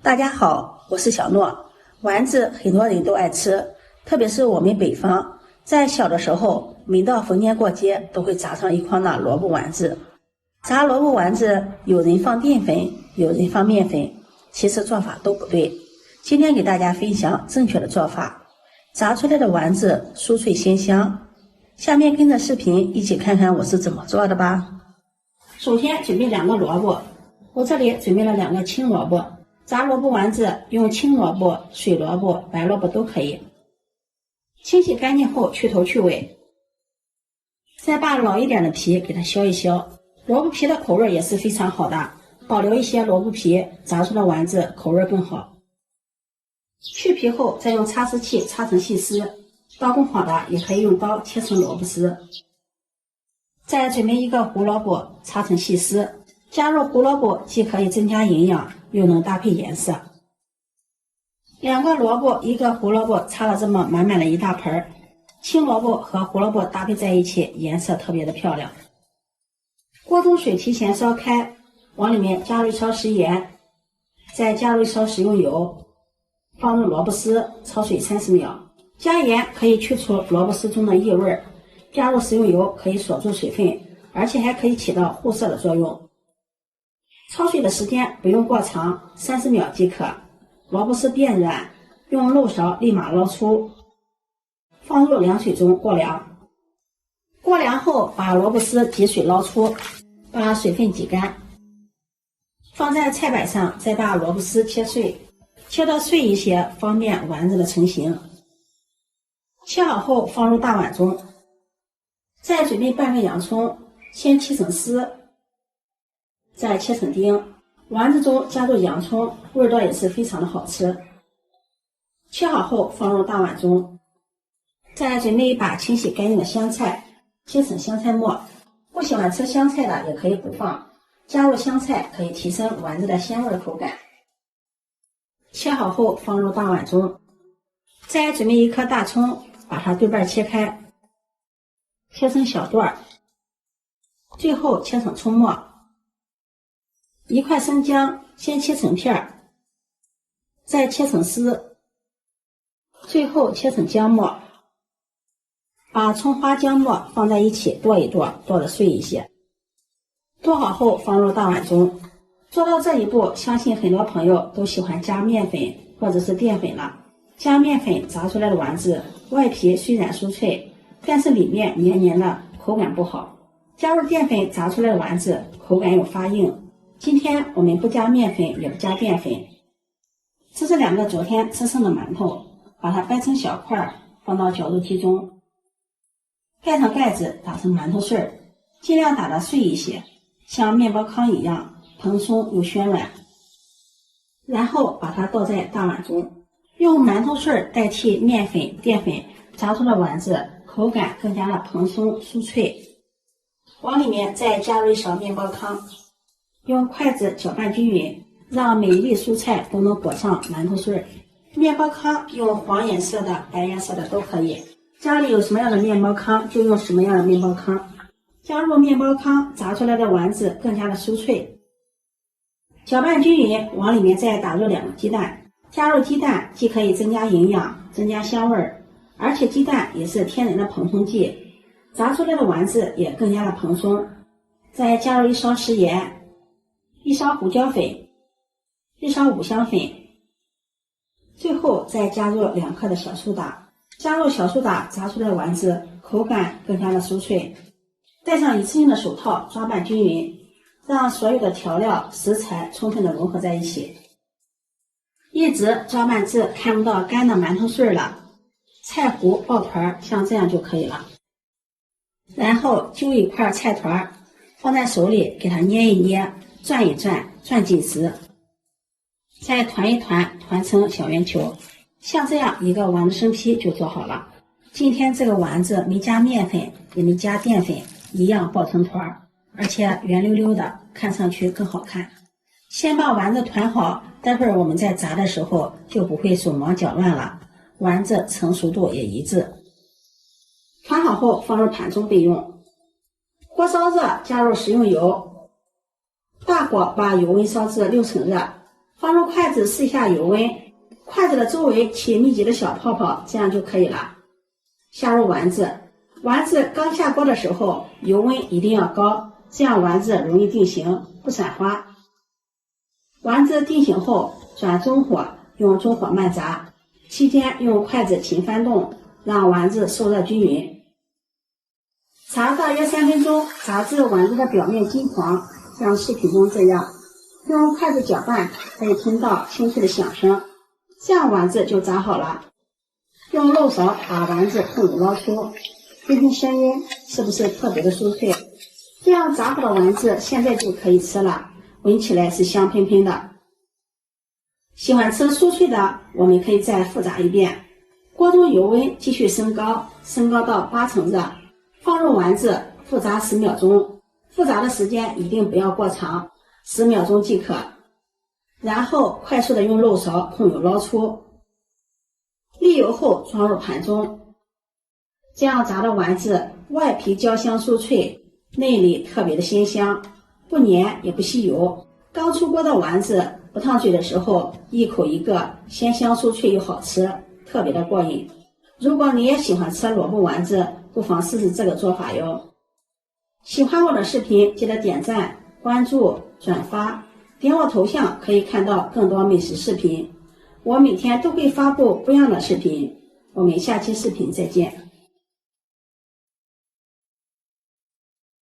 大家好，我是小諾。丸子很多人都愛吃，特別是我們北方，在小的時候，每到逢年過節都會炸上一筐的蘿蔔丸子。炸蘿蔔丸子，有人放澱粉，有人放麵粉，其實做法都不对。今天給大家分享正確的做法，炸出來的丸子酥脆鮮香。下面跟着視頻一起看看我是怎麼做的吧。首先準備2個蘿蔔，我這裡準備了2個青蘿蔔。炸蘿蔔丸子用青蘿蔔、水蘿蔔、白蘿蔔都可以。清洗乾淨後去頭去尾，再把老一點的皮給它削一削。蘿蔔皮的口味也是非常好的，保留一些蘿蔔皮，炸出的丸子口味更好。去皮後再用擦丝器擦成細絲，刀工好的也可以用刀切成蘿蔔絲。再準備一個胡蘿蔔，擦成細絲。加入胡蘿蔔既可以增加營養，又能搭配顏色。2個蘿蔔1個胡蘿蔔擦了這麼滿滿的一大盆，青蘿蔔和胡蘿蔔搭配在一起，顏色特別的漂亮。鍋中水提前燒開，往裡面加入1勺食鹽，再加入1勺食用油，放入蘿蔔絲，焯水30秒。加鹽可以去除蘿蔔絲中的異味，加入食用油可以锁住水分，而且還可以起到護色的作用。焯水的时間不用過長，30秒即可。蘿蔔絲變軟，用漏勺立馬撈出，放入涼水中過涼。過涼後，把蘿蔔絲擠水撈出，把水分擠乾。放在菜板上，再把蘿蔔絲切碎，切得碎一些，方便丸子的成型。切好後放入大碗中，再準備半個洋蔥，先切成絲，再切成丁。丸子中加入洋蔥，味道也是非常的好吃。切好後放入大碗中，再準備一把清洗乾淨的香菜，切成香菜末。不喜歡吃香菜的也可以不放，加入香菜可以提升丸子的鮮味口感。切好後放入大碗中，再準備1顆大蔥，把它對半切開，切成小段，最後切成蔥末。1塊生薑，先切成片，再切成絲，最後切成薑末。把蔥花薑末放在一起剁一剁，剁得碎一些。剁好後放入大碗中。做到這一步，相信很多朋友都喜歡加麵粉或者是澱粉了。加麵粉炸出來的丸子，外皮雖然酥脆，但是裡面黏黏的，口感不好。加入澱粉炸出來的丸子，口感又發硬。今天我們不加麵粉，也不加澱粉。這是2個昨天吃剩的馒頭，把它掰成小塊，放到绞肉機中，蓋上蓋子，打成饅頭碎，盡量打得碎一些，像麵包糠一樣蓬鬆又暄軟。然後把它倒在大碗中，用饅頭碎代替麵粉、澱粉，炸出的丸子口感更加的蓬鬆酥脆。往裡面再加入1勺麵包糠。用筷子攪拌均匀，讓每一粒蔬菜都能裹上饅頭碎。面包糠用黃顏色的、白顏色的都可以，家裡有什麼樣的面包糠就用什麼樣的面包糠。加入面包糠，炸出來的丸子更加的酥脆。攪拌均匀，往裡面再打入2個雞蛋。加入雞蛋既可以增加營養、增加香味，而且雞蛋也是天然的蓬鬆劑，炸出来的丸子也更加的蓬鬆。再加入1勺食鹽。1勺胡椒粉，1勺五香粉，最後再加入2克的小蘇打。加入小蘇打，炸出来的丸子口感更加的酥脆。戴上一次性的手套，抓拌均匀，讓所有的調料、食材充分的融合在一起。一直抓拌至看不到干的馒頭碎了，菜糊抱团，像這樣就可以了。然後揪一塊菜团，放在手裡，給它捏一捏。轉一轉，轉緊實，再團一團，團成小圓球，像這樣一個丸子生坯就做好了。今天這個丸子沒加麵粉，也沒加澱粉，一樣抱成團，而且圓溜溜的，看上去更好看。先把丸子团好，待會兒我們在炸的時候就不會手忙腳亂了，丸子成熟度也一致。团好後放入盤中備用。鍋燒熱，加入食用油。大火把油溫燒至6成熱，放入筷子试一下油温，筷子的周围起密集的小泡泡，这样就可以了。下入丸子，丸子刚下锅的时候油温一定要高，这样丸子容易定型，不散花。丸子定型后转中火，用中火慢炸，期间用筷子勤翻动，让丸子受热均匀。炸大约3分鐘，炸至丸子的表面金黄，像视頻中這樣。用筷子攪拌，可以聽到清脆的響聲，這樣丸子就炸好了。用漏勺把丸子控油撈出，聽聽聲音是不是特別的酥脆？這樣炸好的丸子現在就可以吃了，聞起來是香噴噴的。喜歡吃酥脆的，我們可以再複炸一遍。鍋中油溫繼續升高到8成熱，放入丸子，複炸10秒鐘。複炸的時間一定不要過長，10秒鐘即可。然後快速的用漏勺控油撈出，沥油後裝入盤中。這樣炸的丸子外皮焦香酥脆，內裡特別的鮮香，不黏也不吸油。剛出鍋的丸子不燙嘴的時候，一口一個，鮮香酥脆又好吃，特別的過癮。如果你也喜歡吃蘿蔔丸子，不妨試試這個做法喲。喜歡我的視頻，記得點讚、關注、轉發，點我頭像可以看到更多美食視頻。我每天都會發布不一樣的視頻，我們下期視頻再見。